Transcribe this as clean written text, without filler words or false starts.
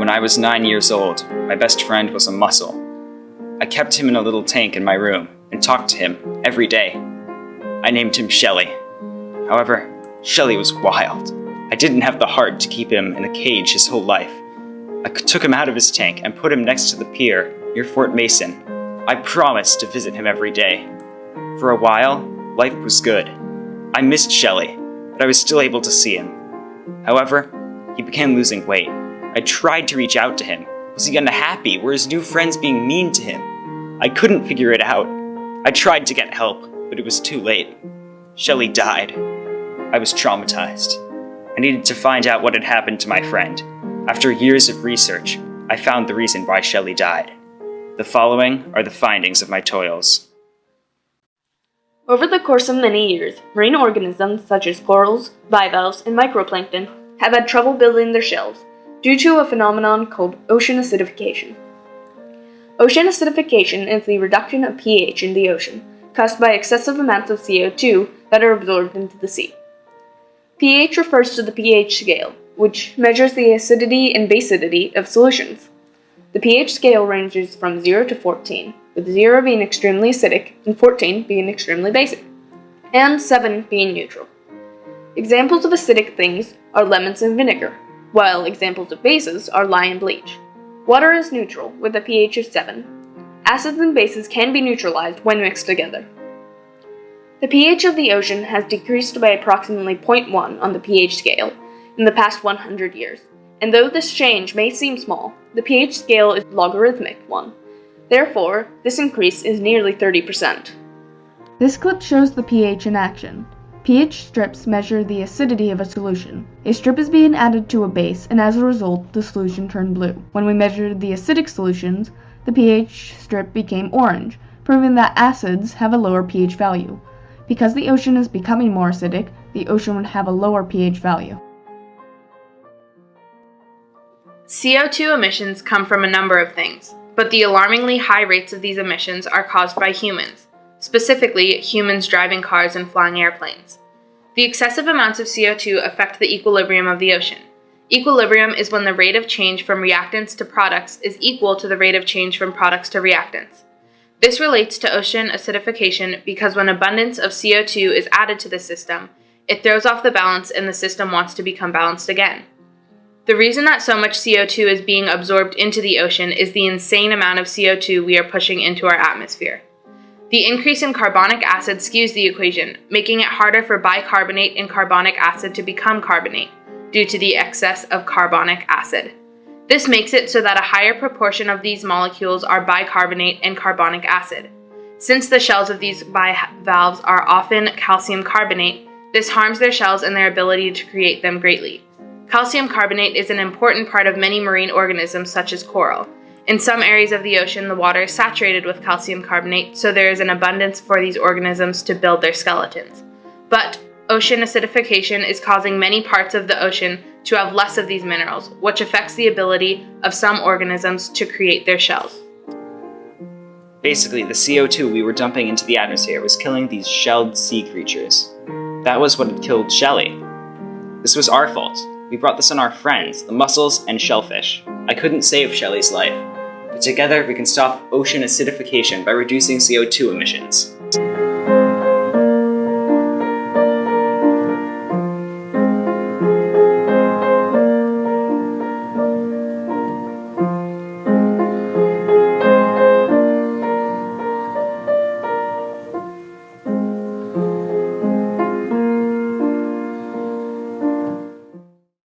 When I was 9 years old, my best friend was a mussel. I kept him in a little tank in my room and talked to him every day. I named him Shelly. However, Shelly was wild. I didn't have the heart to keep him in a cage his whole life. I took him out of his tank and put him next to the pier near Fort Mason. I promised to visit him every day. For a while, life was good. I missed Shelly, but I was still able to see him. However, he began losing weight. I tried to reach out to him. Was he unhappy? Were his new friends being mean to him? I couldn't figure it out. I tried to get help, but it was too late. Shelly died. I was traumatized. I needed to find out what had happened to my friend. After years of research, I found the reason why Shelly died. The following are the findings of my toils. Over the course of many years, marine organisms such as corals, bivalves, and microplankton have had trouble building their shells due to a phenomenon called ocean acidification. Ocean acidification is the reduction of pH in the ocean caused by excessive amounts of CO2 that are absorbed into the sea. pH refers to the pH scale, which measures the acidity and basicity of solutions. The pH scale ranges from 0 to 14, with 0 being extremely acidic and 14 being extremely basic, and 7 being neutral. Examples of acidic things are lemons and vinegar, while examples of bases are lye and bleach. Water is neutral with a pH of 7. Acids and bases can be neutralized when mixed together. The pH of the ocean has decreased by approximately 0.1 on the pH scale in the past 100 years, and though this change may seem small, the pH scale is a logarithmic one. Therefore, this increase is nearly 30%. This clip shows the pH in action. pH strips measure the acidity of a solution. A strip is being added to a base, and as a result, the solution turned blue. When we measured the acidic solutions, the pH strip became orange, proving that acids have a lower pH value. Because the ocean is becoming more acidic, the ocean would have a lower pH value. CO2 emissions come from a number of things, but the alarmingly high rates of these emissions are caused by humans, specifically humans driving cars and flying airplanes. The excessive amounts of CO2 affect the equilibrium of the ocean. Equilibrium is when the rate of change from reactants to products is equal to the rate of change from products to reactants. This relates to ocean acidification because when abundance of CO2 is added to the system, it throws off the balance and the system wants to become balanced again. The reason that so much CO2 is being absorbed into the ocean is the insane amount of CO2 we are pushing into our atmosphere. The increase in carbonic acid skews the equation, making it harder for bicarbonate and carbonic acid to become carbonate due to the excess of carbonic acid. This makes it so that a higher proportion of these molecules are bicarbonate and carbonic acid. Since the shells of these bivalves are often calcium carbonate, this harms their shells and their ability to create them greatly. Calcium carbonate is an important part of many marine organisms such as coral. In some areas of the ocean, the water is saturated with calcium carbonate, so there is an abundance for these organisms to build their skeletons. But ocean acidification is causing many parts of the ocean to have less of these minerals, which affects the ability of some organisms to create their shells. Basically, the CO2 we were dumping into the atmosphere was killing these shelled sea creatures. That was what had killed Shelly. This was our fault. We brought this on our friends, the mussels and shellfish. I couldn't save Shelly's life, but together we can stop ocean acidification by reducing CO2 emissions.